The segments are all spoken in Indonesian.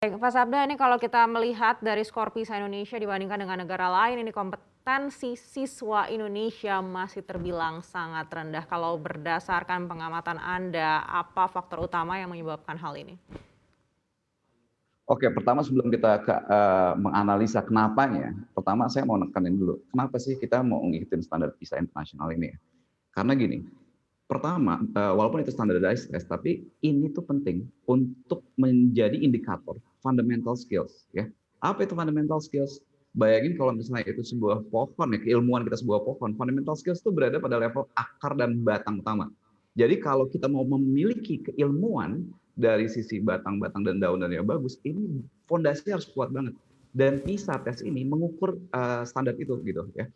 Baik, Pak Sabda, ini kalau kita melihat dari skor PISA Indonesia dibandingkan dengan negara lain, ini kompetensi siswa Indonesia masih terbilang sangat rendah. Kalau berdasarkan pengamatan Anda, apa faktor utama yang menyebabkan hal ini? Oke, pertama sebelum kita menganalisa kenapanya, pertama saya mau nekanin dulu, kenapa sih kita mau ngikutin standar PISA internasional ini ya? Karena gini, pertama, walaupun itu standardized test, tapi ini tuh penting untuk menjadi indikator fundamental skills ya. Apa itu fundamental skills? Bayangin kalau misalnya itu sebuah pohon ya, keilmuan kita sebuah pohon, fundamental skills itu berada pada level akar dan batang utama. Jadi kalau kita mau memiliki keilmuan dari sisi batang-batang dan daun-daun yang bagus, ini fondasinya harus kuat banget. Dan PISA tes ini mengukur standar itu gitu ya.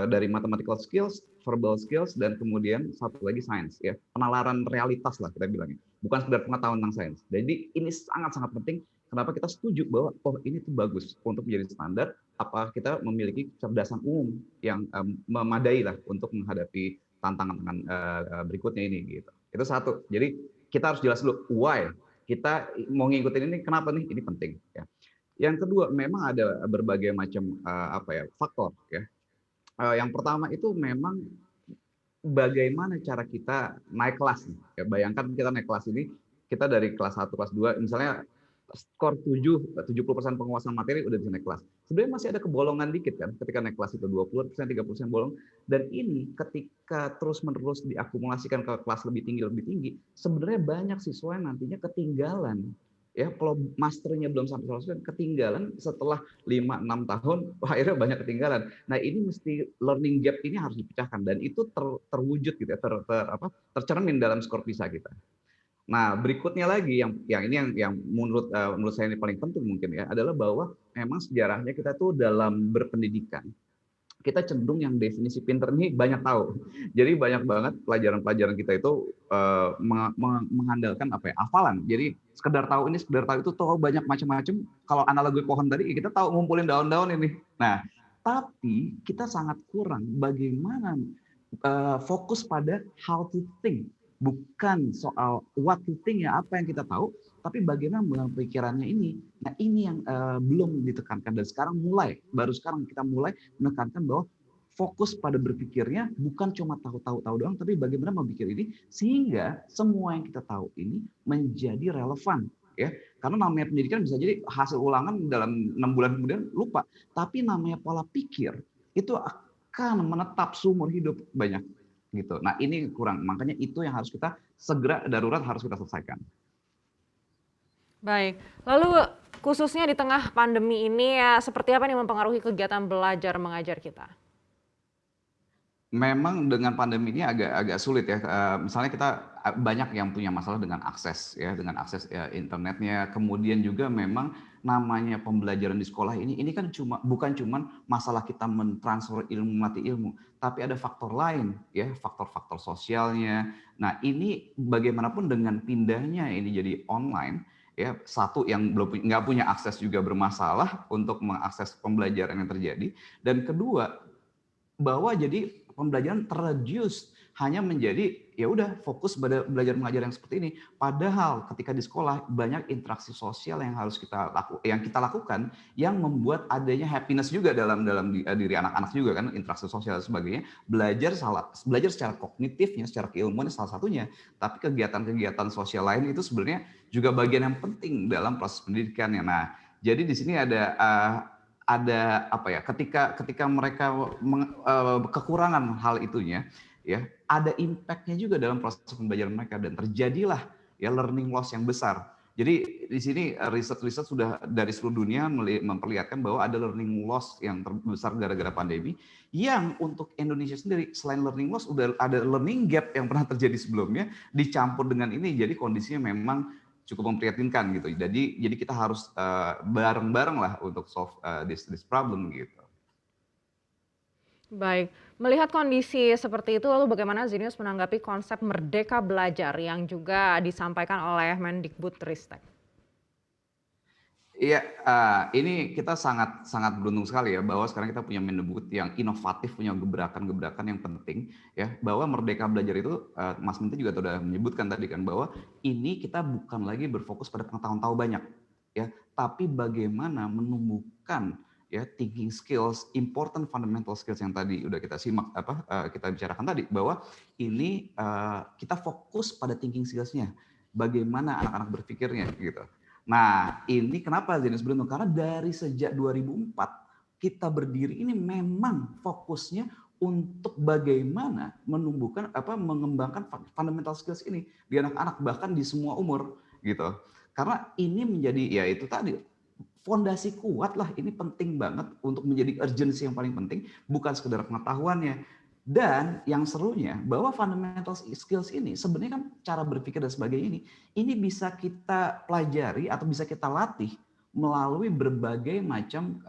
Dari mathematical skills, verbal skills, dan kemudian satu lagi science ya. Penalaran realitas lah kita bilangnya. Bukan sekedar pengetahuan tentang sains. Jadi ini sangat-sangat penting. Kenapa kita setuju bahwa oh ini tuh bagus untuk menjadi standar, apa kita memiliki kecerdasan umum yang memadai lah untuk menghadapi tantangan berikutnya ini gitu. Itu satu. Jadi kita harus jelas dulu why kita mau ngikutin ini, kenapa nih ini penting ya. Yang kedua, memang ada berbagai macam faktor ya. Yang pertama itu memang bagaimana cara kita naik kelas nih. Ya, bayangkan kita naik kelas ini, kita dari kelas 1, kelas 2, misalnya skor 70% penguasaan materi udah bisa naik kelas. Sebenarnya masih ada kebolongan dikit kan ketika naik kelas itu 20%, 30% bolong. Dan ini ketika terus-menerus diakumulasikan ke kelas lebih tinggi, sebenarnya banyak siswa yang nantinya ketinggalan. Ya, kalau masternya belum sampai 100% ketinggalan setelah 5-6 tahun, akhirnya banyak ketinggalan. Nah, ini mesti learning gap ini harus dipecahkan dan itu terwujud gitu ya, tercermin dalam skor PISA kita. Nah, berikutnya lagi yang ini yang menurut saya ini paling penting mungkin ya, adalah bahwa memang sejarahnya kita tuh dalam berpendidikan, kita cenderung yang definisi pinter ini banyak tahu. Jadi banyak banget pelajaran-pelajaran kita itu mengandalkan hafalan. Jadi sekedar tahu ini, sekedar tahu itu, tahu banyak macam-macam. Kalau analogi pohon tadi, kita tahu ngumpulin daun-daun ini. Nah, tapi kita sangat kurang bagaimana fokus pada how to think, bukan soal what to think ya, apa yang kita tahu, tapi bagaimana mengenal pikirannya ini. Nah, ini yang belum ditekankan, dan sekarang baru sekarang kita mulai menekankan bahwa fokus pada berpikirnya bukan cuma tahu doang, tapi bagaimana memikir ini sehingga semua yang kita tahu ini menjadi relevan ya. Karena namanya pendidikan bisa jadi hasil ulangan dalam 6 bulan kemudian lupa, tapi namanya pola pikir itu akan menetap seumur hidup banyak gitu. Nah, ini kurang, makanya itu yang harus kita segera darurat harus kita selesaikan. Baik, lalu khususnya di tengah pandemi ini ya, seperti apa nih mempengaruhi kegiatan belajar mengajar kita? Memang dengan pandemi ini agak sulit ya. Misalnya kita banyak yang punya masalah dengan akses ya, internetnya. Kemudian juga memang namanya pembelajaran di sekolah ini kan bukan cuma masalah kita mentransfer ilmu, melatih ilmu, tapi ada faktor lain ya, faktor-faktor sosialnya. Nah, ini bagaimanapun dengan pindahnya ini jadi online ya, satu yang nggak punya akses juga bermasalah untuk mengakses pembelajaran yang terjadi, dan kedua bahwa jadi pembelajaran terreduce hanya menjadi ya udah fokus pada belajar mengajar yang seperti ini. Padahal ketika di sekolah banyak interaksi sosial yang harus kita lakukan yang membuat adanya happiness juga dalam diri anak-anak juga kan, interaksi sosial dan sebagainya. Belajar secara kognitifnya, secara keilmuannya salah satunya, tapi kegiatan-kegiatan sosial lain itu sebenarnya juga bagian yang penting dalam proses pendidikannya. Nah, jadi di sini ada ketika mereka kekurangan hal itunya ya, ada impact-nya juga dalam proses pembelajaran mereka, dan terjadilah ya learning loss yang besar. Jadi di sini riset sudah dari seluruh dunia memperlihatkan bahwa ada learning loss yang terbesar gara-gara pandemi, yang untuk Indonesia sendiri selain learning loss udah ada learning gap yang pernah terjadi sebelumnya dicampur dengan ini, jadi kondisinya memang cukup memprihatinkan gitu. Jadi kita harus bareng-bareng lah untuk solve this problem gitu. Baik, melihat kondisi seperti itu, lalu bagaimana Zenius menanggapi konsep merdeka belajar yang juga disampaikan oleh Mendikbudristek? Iya, ini kita sangat sangat beruntung sekali ya bahwa sekarang kita punya Mendikbud yang inovatif, punya gebrakan-gebrakan yang penting ya, bahwa merdeka belajar itu Mas Menteri juga sudah menyebutkan tadi kan, bahwa ini kita bukan lagi berfokus pada pengetahuan tahu banyak. ya, tapi bagaimana menumbuhkan ya thinking skills, important fundamental skills yang tadi udah kita simak kita bicarakan tadi, bahwa ini kita fokus pada thinking skills-nya, bagaimana anak-anak berpikirnya gitu. Nah, ini kenapa Zenius beruntung? Karena dari sejak 2004 kita berdiri ini memang fokusnya untuk bagaimana menumbuhkan mengembangkan fundamental skills ini di anak-anak, bahkan di semua umur gitu. Karena ini menjadi ya itu tadi fondasi kuat lah, ini penting banget untuk menjadi urgency yang paling penting, bukan sekedar pengetahuannya. Dan yang serunya bahwa fundamental skills ini sebenarnya kan cara berpikir dan sebagainya ini bisa kita pelajari atau bisa kita latih melalui berbagai macam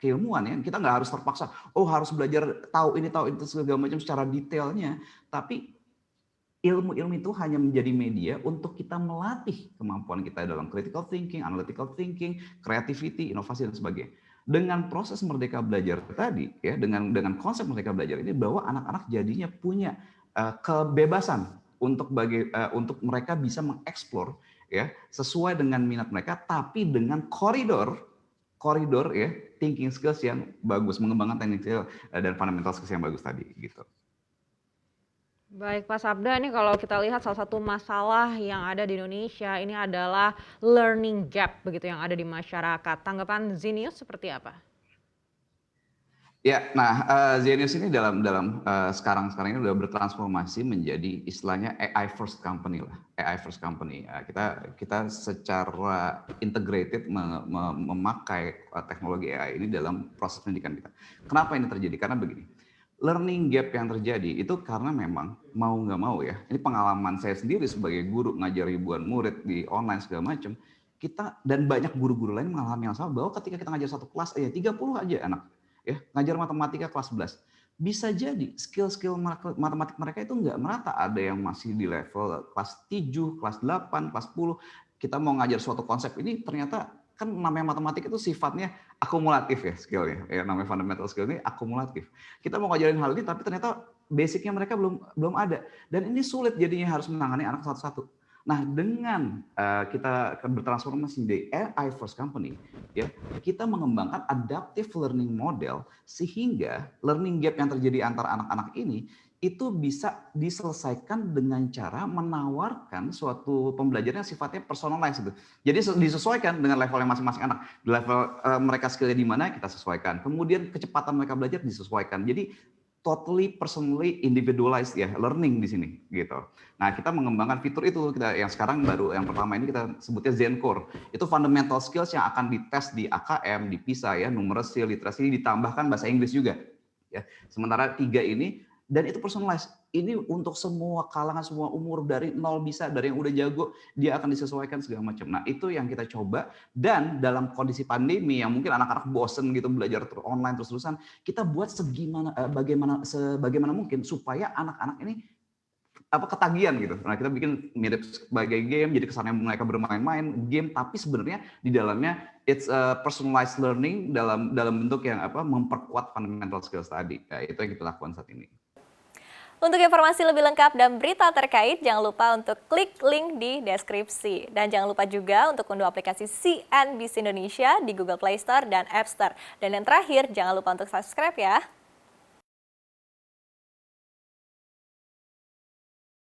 keilmuan ya. Kita nggak harus terpaksa, harus belajar tahu itu segala macam secara detailnya, tapi ilmu-ilmu itu hanya menjadi media untuk kita melatih kemampuan kita dalam critical thinking, analytical thinking, creativity, inovasi dan sebagainya. Dengan proses Merdeka Belajar tadi, ya, dengan konsep Merdeka Belajar ini, bahwa anak-anak jadinya punya kebebasan untuk mereka bisa mengeksplor ya sesuai dengan minat mereka, tapi dengan koridor ya thinking skills yang bagus, mengembangkan thinking skills dan fundamental skills yang bagus tadi gitu. Baik Pak Sabda, ini kalau kita lihat salah satu masalah yang ada di Indonesia ini adalah learning gap begitu yang ada di masyarakat. Tanggapan Zenius seperti apa? Ya, nah Zenius ini dalam sekarang ini udah bertransformasi menjadi istilahnya AI first company lah, AI first company. Kita secara integrated memakai teknologi AI ini dalam proses pendidikan kita. Kenapa ini terjadi? Karena begini, learning gap yang terjadi itu karena memang mau nggak mau ya, ini pengalaman saya sendiri sebagai guru ngajar ribuan murid di online segala macam, kita dan banyak guru-guru lain mengalami yang sama, bahwa ketika kita ngajar satu kelas 30 aja anak ya ngajar matematika kelas 11, bisa jadi skill-skill matematik mereka itu nggak merata. Ada yang masih di level kelas 7, kelas 8, kelas 10. Kita mau ngajar suatu konsep ini, ternyata kan namanya matematik itu sifatnya akumulatif ya skillnya. Ya, namanya fundamental skill ini akumulatif. Kita mau ngajarin hal ini, tapi ternyata basicnya mereka belum ada. Dan ini sulit jadinya harus menangani anak satu-satu. Nah, dengan kita bertransformasi di AI first company, ya, kita mengembangkan adaptive learning model sehingga learning gap yang terjadi antara anak-anak ini itu bisa diselesaikan dengan cara menawarkan suatu pembelajaran yang sifatnya personalized gitu. Jadi disesuaikan dengan levelnya masing-masing anak. Di level mereka skillnya di mana kita sesuaikan. Kemudian kecepatan mereka belajar disesuaikan. Jadi totally personally individualized ya learning di sini gitu. Nah, kita mengembangkan fitur itu yang sekarang baru yang pertama ini kita sebutnya Zencore. Itu fundamental skills yang akan dites di AKM, di PISA ya, numeracy, literasi, ditambahkan bahasa Inggris juga. Ya. Sementara 3 ini dan itu personalized. Ini untuk semua kalangan, semua umur, dari nol bisa, dari yang udah jago, dia akan disesuaikan segala macam. Nah, itu yang kita coba, dan dalam kondisi pandemi yang mungkin anak-anak bosen gitu belajar online terus-terusan, kita buat sebagaimana mungkin supaya anak-anak ini ketagihan gitu. Nah, kita bikin mirip sebagai game, jadi kesannya mereka bermain-main game, tapi sebenarnya di dalamnya it's a personalized learning dalam bentuk yang memperkuat fundamental skills tadi. Ya, itu yang kita lakukan saat ini. Untuk informasi lebih lengkap dan berita terkait, jangan lupa untuk klik link di deskripsi. Dan jangan lupa juga untuk unduh aplikasi CNBC Indonesia di Google Play Store dan App Store. Dan yang terakhir, jangan lupa untuk subscribe ya.